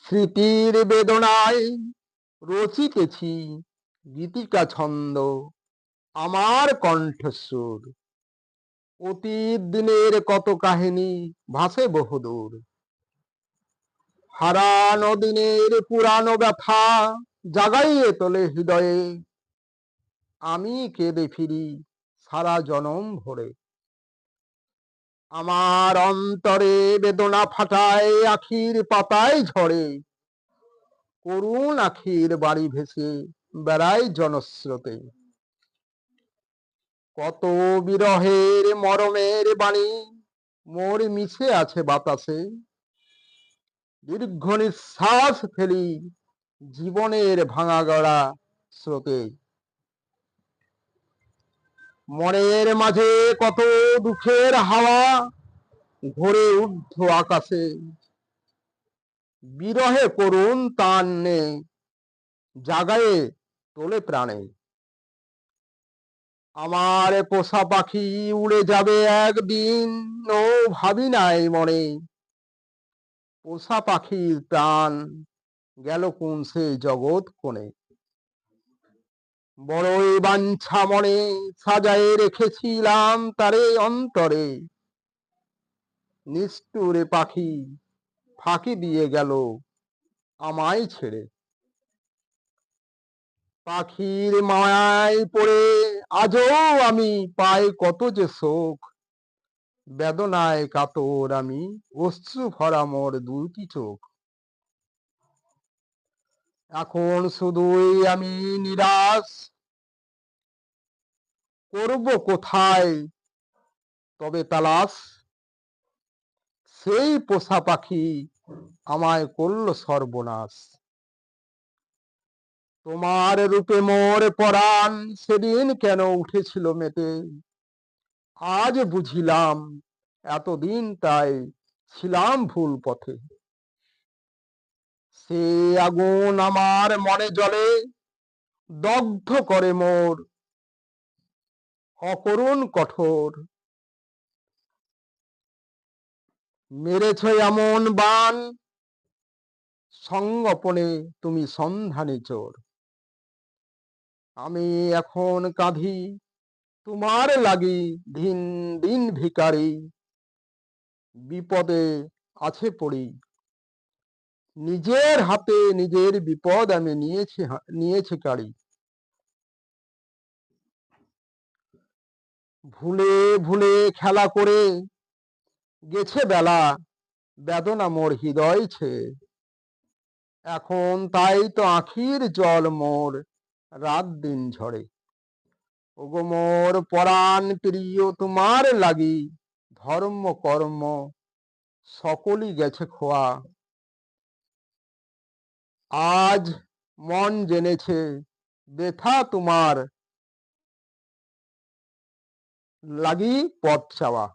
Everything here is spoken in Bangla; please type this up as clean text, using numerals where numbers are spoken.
স্মৃতির বেদনায় রচিতেছি গীতিকা ছন্দ, আমার কণ্ঠস্বর। অতীত দিনের কত কাহিনী ভাসে বহুদূর। হারানো দিনের পুরানো ব্যথা জাগাইয়ে তোলে হৃদয়ে। আমি কেঁদে ফিরি সারা জনম ভরে। আমার অন্তরে বেদনা ফাটায় আখির পাতায় ঝরে। করুণ আখির বাড়ি ভেসে বেড়ায় জনস্রোতে। কত বিরহের মরমের বাণী মোর মিশে আছে বাতাসে। দীর্ঘ নিঃশ্বাস ফেলি জীবনের ভাঙা গড়া স্রোতে। মনের মাঝে কত দুঃখের হাওয়া ঘোরে ঊর্ধ্ব আকাশে। বিরহে করুণ তান্নে জাগায়ে তোলে প্রাণে। আমার পোষা পাখি উড়ে যাবে একদিন, ও ভাবি নাই মনে। পোষা পাখির প্রাণ গেল কোন সে জগৎ কোণে। বড়ই বাঞ্ছা মনে সাজায়ে রেখেছিলাম তারে অন্তরে। নিষ্ঠুরে পাখি ফাঁকি দিয়ে গেল আমায় ছেড়ে। পাখির মায়ায় পড়ে আজও আমি পাই কত যে শোক। বেদনায় কাতর আমি, অশ্রু ভরা মোর দুটি চোখ। এখন শুধুই আমি নিরাশ, করব কোথায় তবে তালাশ। সেই পোষা পাখি আমায় করল সর্বনাশ। তোমার রূপে মোর পরাণ সেদিন কেন উঠেছিল মেতে। আজ বুঝিলাম এতদিন তাই ছিলাম ভুল পথে। সে আগুন আমার মনে জ্বলে, দগ্ধ করে মোর অকরুণ কঠোর। মেরেছ এমন বান সঙ্গোপনে তুমি সন্ধানী চোর। আমি এখন কাঁদি তোমার লাগি, দিন দিন ভিখারি। বিপদে আছে পড়ি, নিজের হাতে নিজের বিপদ আমি নিয়েছি কাড়ি। ভুলে ভুলে খেলা করে গেছে বেলা, বেদনা মোর হৃদয় ছেয়ে। এখন তাই তো আখির জল মোর রাত দিন ঝরে। ওগো মোর পরাণ প্রিয় তোমার লাগি, ধর্ম কর্ম সকলই গেছে খোয়া। আজ মন জেনেছে ব্যথা তোমার লাগি পথ চাওয়া।